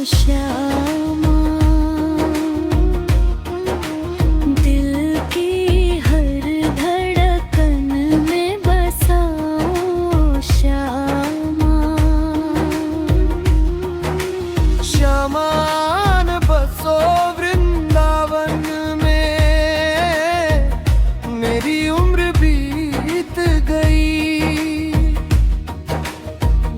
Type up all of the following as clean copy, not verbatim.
श्यामा, दिल की हर धड़कन में बसाओ श्यामा। श्यामान बसो वृंदावन में, मेरी उम्र बीत गई।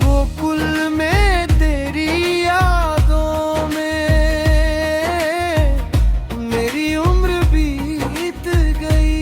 गोकुल में तेरी यादों में मेरी उम्र बीत गई।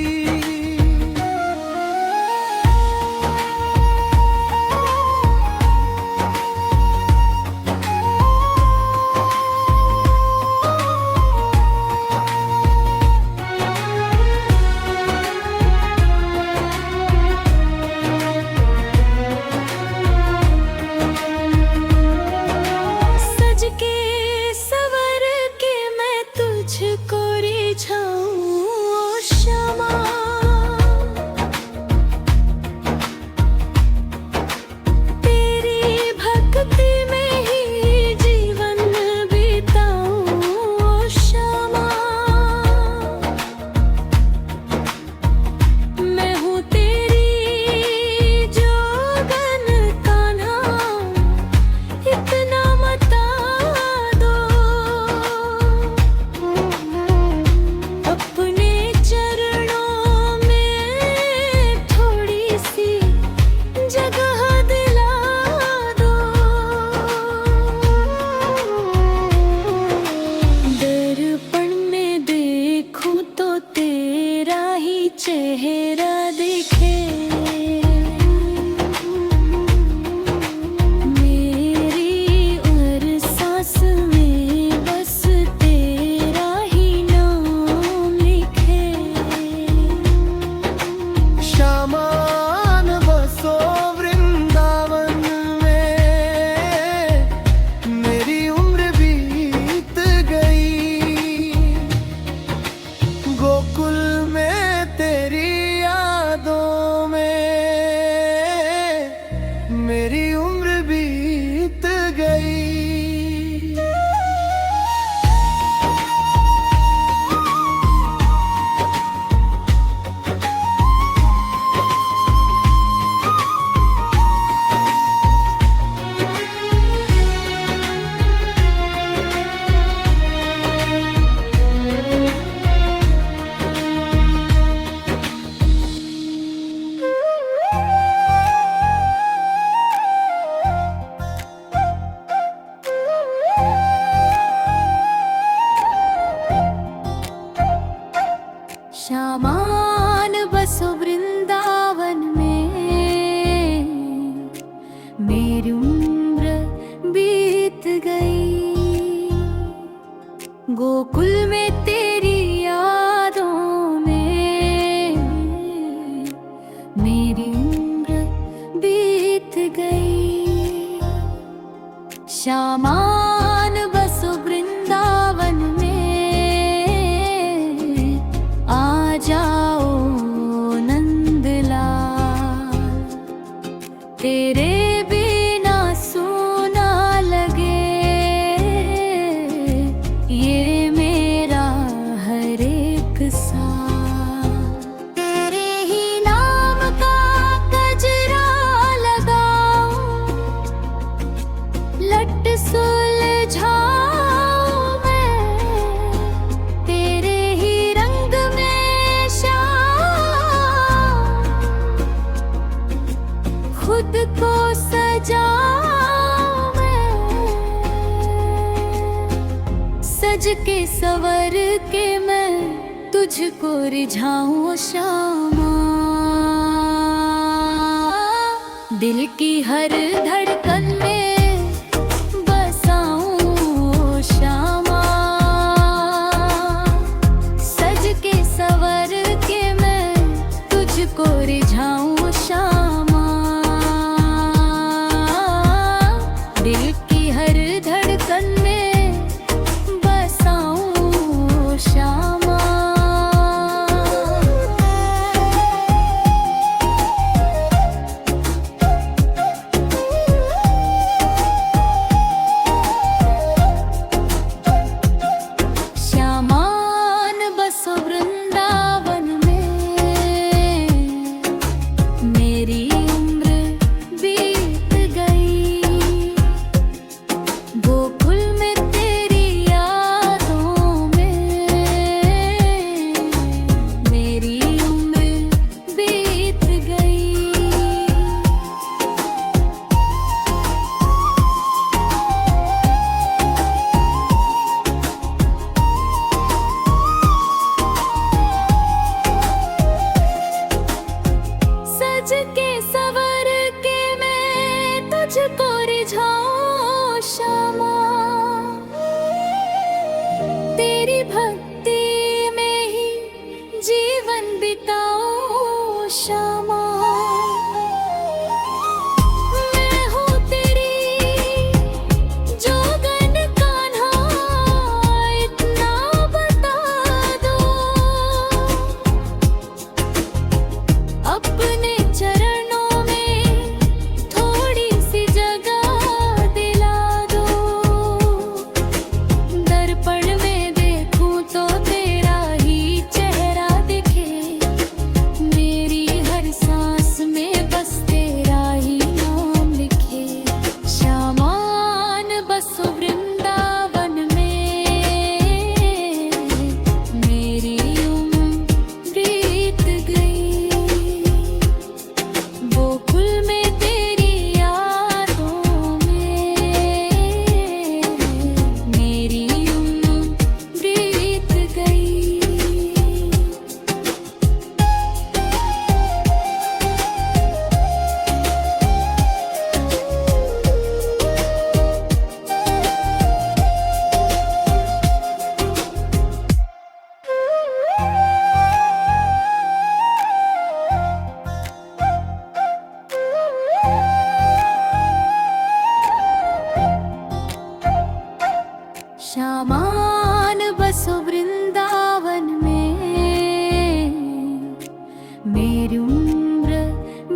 सज के सवर के मैं तुझको रिझाऊं ओ श्यामा। तेरी भक्ति में ही जीवन बिताऊं ओ श्यामा। मैं हूँ तेरी जोगन कान्हा, इतना बता दो। अपने चरणों में थोड़ी सी जगह दिला दो। दर्पण में देखूं तो तेरा ही चेहरा दिखे। मेरी हर सांस में बस तेरा ही नाम लिखे। श्यामान बसो वृंदावन में, मेरी उम्र बीत गई। गोकुल में तेरी यादों में मेरी उम्र बीत गई। श्यामान बसो वृंदावन में, मेरी उम्र बीत गई। गोकुल में तेरी यादों में मेरी उम्र बीत गई। श्यामान बसो वृंदावन में, आ जाओ नंदलाल। तेरे बिना सूना लगे ये मेरा हर एक साल। तेरे ही नाम का गजरा लगाऊं, लट सुलझाऊं मैं। तेरे ही रंग में श्याम खुद को सजाऊं मैं। सज के सवर के मैं तुझको रिझाऊं श्यामा। दिल की हर धड़कन में बसाऊं श्यामा। सज के सवर के मैं तुझको रिझाऊं श्यामा। दिल की हर धड़कन में बसाऊं श्यामा। शामान बसो वृंदावन में, मेरी उम्र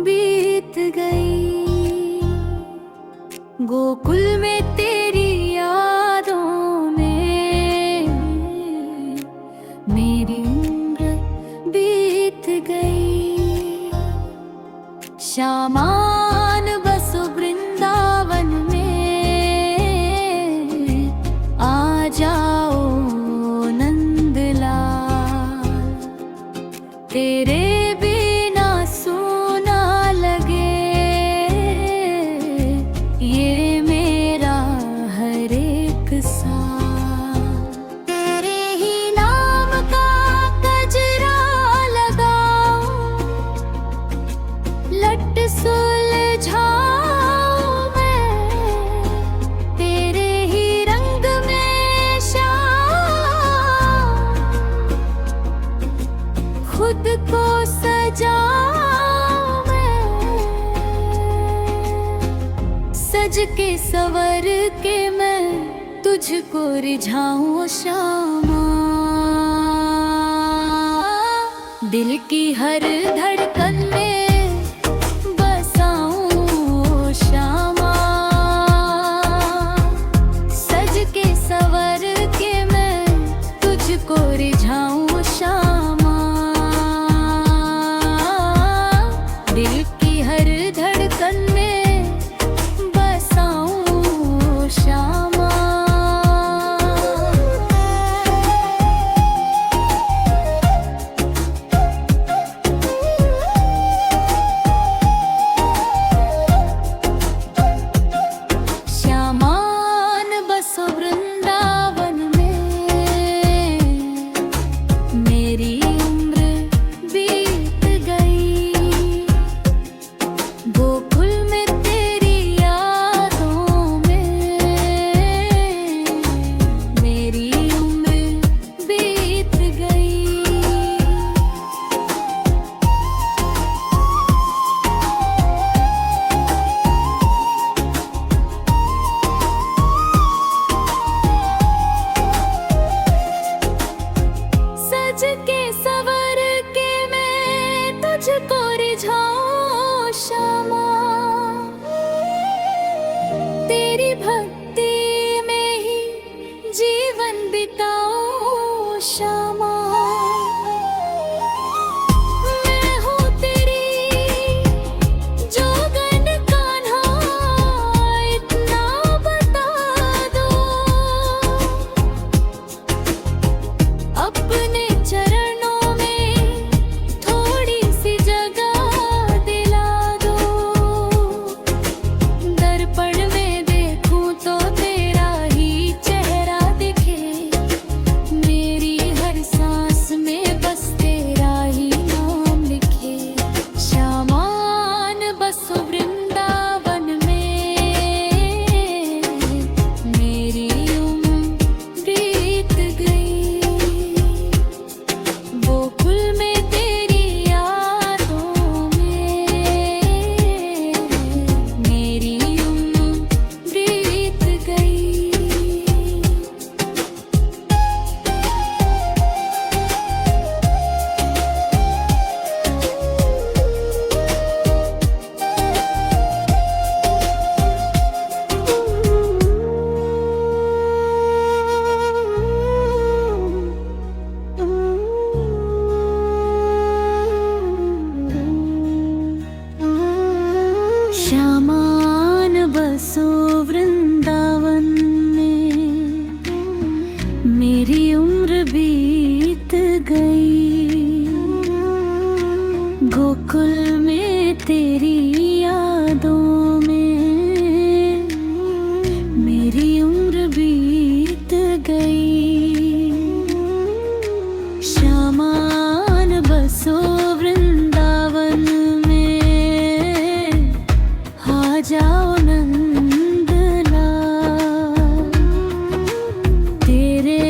बीत गई। गोकुल में तेरी यादों में मेरी उम्र बीत गई। शामान बसो वृंदावन में, आ जाओ नंदलाल। तेरे बिना सूना लगे ये मेरा हर एक साल। तेरे ही नाम का गजरा लगाओ, लट सुलझाओ मैं, तेरे ही रंग में शाम खुद को सजाऊं मैं। सज के सवर के मैं तुझको रिझाऊं श्यामा। दिल की हर धड़कन में बसाऊं श्यामा। सज के सवर के मैं तुझको रिझाऊं श्यामा। दिल की हर धड़कन में बसाऊं श्यामा। श्यामान बसो वृंदावन में, मेरी उम्र बीत गई। गोकुल में तेरी यादों में मेरी उम्र बीत गई। सज के सवर के मैं तुझको रिझाऊं श्यामा। तेरी भक्ति में ही जीवन बिताऊं श्यामा। मैं हूँ तेरी जोगन कान्हा, इतना बता दो। अपने चरणों में थोड़ी सी जगह दिला दो। दर्पण में देखूं तो तेरा ही चेहरा दिखे, मेरी हर सांस में बस तेरा ही नाम लिखे। श्यामान बसो वृंदावन में, मेरी उम्र बीत गई। गोकुल में तेरी यादों में मेरी उम्र बीत गई। श्यामान बसो वृंदावन में, मेरी उम्र बीत गई। गोकुल में तेरी यादों में मेरी उम्र बीत गई। श्यामान बसो वृंदावन में, आ जाओ नंदलाल। तेरे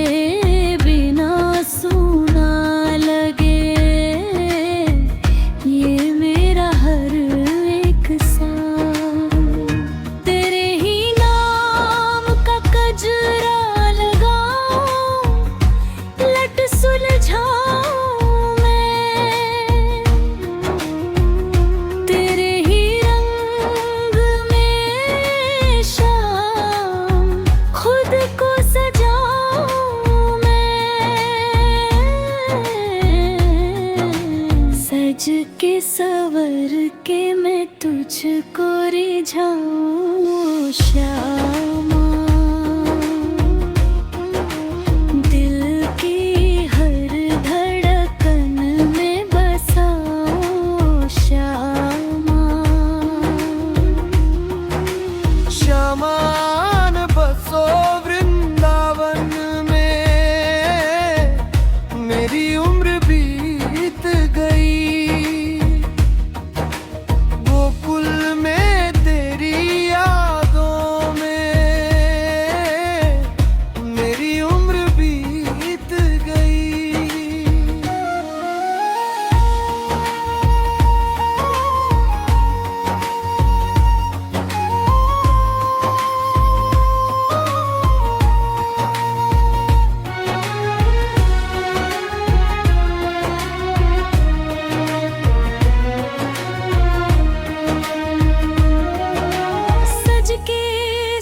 बिना सूना लगे ये मेरा हर के मैं तुझको रिझाऊं श्यामा, दिल की हर धड़कन में बसाऊं श्यामा। श्यामान बसो वृंदावन में, मेरी उम्र बीत गई। गोकुल में तेरी यादों में मेरी उम्र बीत गई। सज के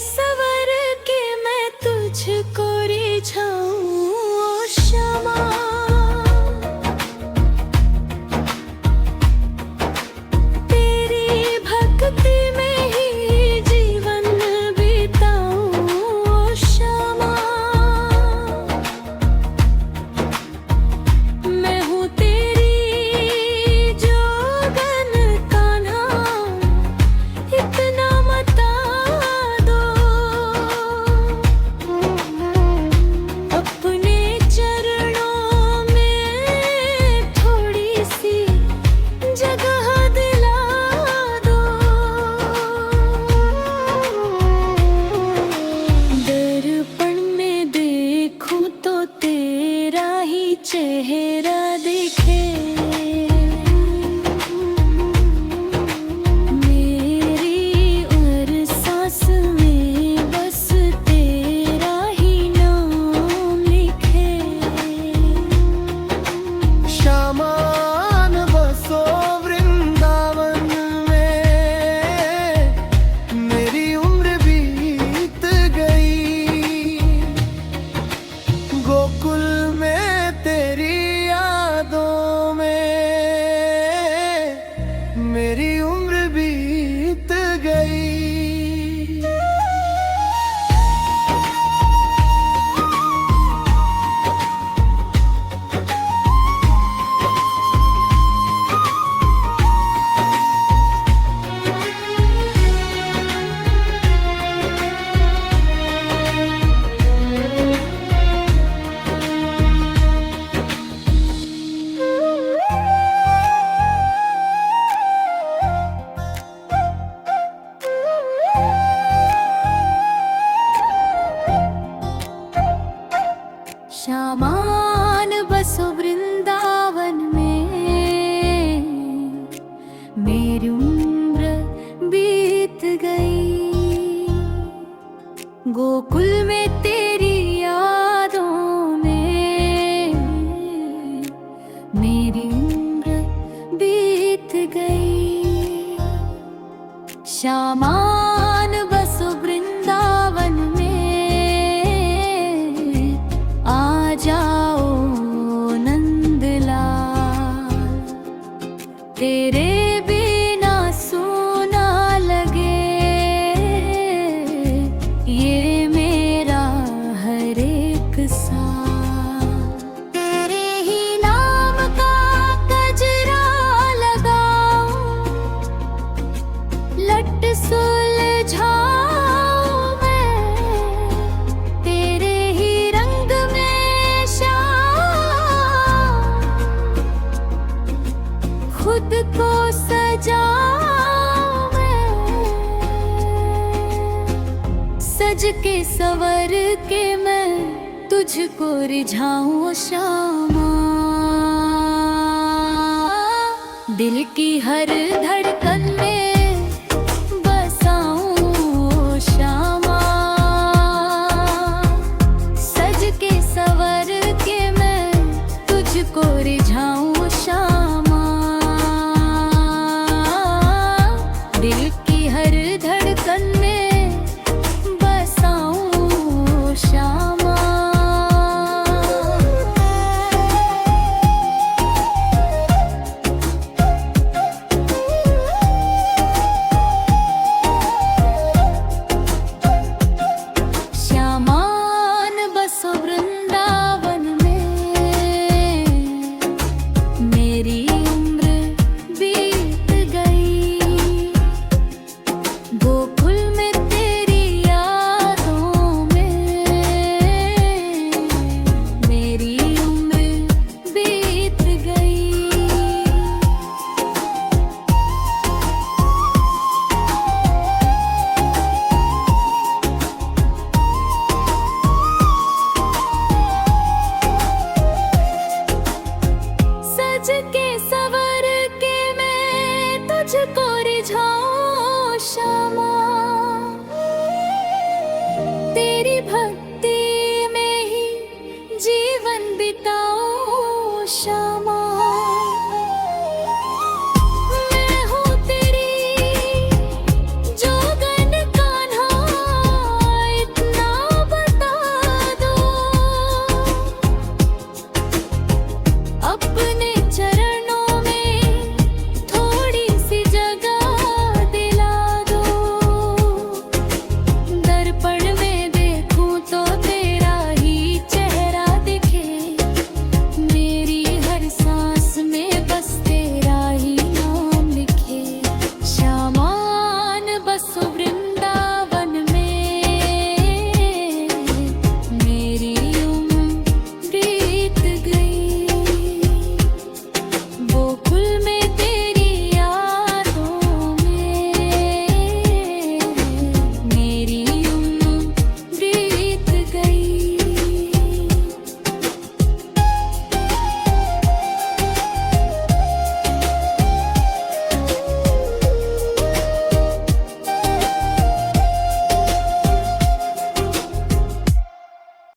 सवर के मैं तुझको रिझाऊं श्यामा, तेरी भक्ति में ही जीवन बिताऊं श्यामा। मैं हूँ तेरी जोगन कान्हा, इतना बता दो। अपने चरणों में थोड़ी सी जगह दिला दो। दर्पण में देखूं तो तेरा ही चेहरा दिखे, मेरी हर सांस में बस तेरा ही नाम लिखे। श्यामान बसो वृंदावन में, मेरी उम्र बीत गई। गोकुल में तेरी यादों में मेरी उम्र बीत गई। श्यामान बसो वृंदावन में, मेरी उम्र बीत गई। गोकुल में तेरी यादों में मेरी उम्र बीत गई। श्यामान बसो वृंदावन में, आ जाओ नंदलाल, तेरे बिना सूना लगे ये मेरा हर एक साल। तेरे ही नाम का गजरा लगाऊं, लट सुलझाऊं मैं, तेरे ही रंग में श्याम खुद को सजाऊं मैं। सज के सवर के मैं तुझको रिझाऊं श्यामा, दिल की हर धड़कन में बसाऊं श्यामा। सज के सवर के मैं तुझको रिझाऊं श्यामा, दिल की हर धड़कन में बसाऊं श्यामा। सब्र